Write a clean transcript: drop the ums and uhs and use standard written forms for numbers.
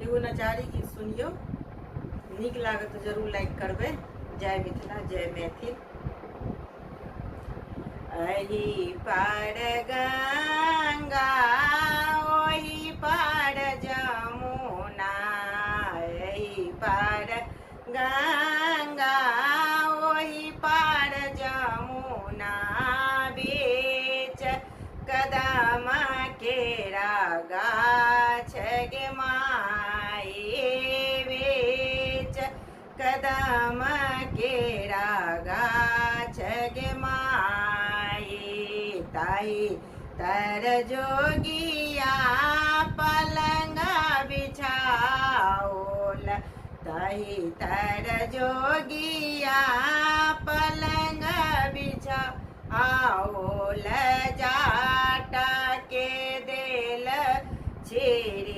एगो नचारी गीत सुनियो, नीक लागत तो जरूर लाइक करबे। जय मिथिला, जय मैथिल। अही पार गंगा ओही पार जमुना, अही पार गंगा ओही पार जमुना, बीच कदम केरा गाछ गे माई, बीच कदम केरा गाछ गे माई, ताही तर जोगिया पलंग बिछाओल, ताही तर जोगिया पलंग बिछाओल, जाटा के देल छिरी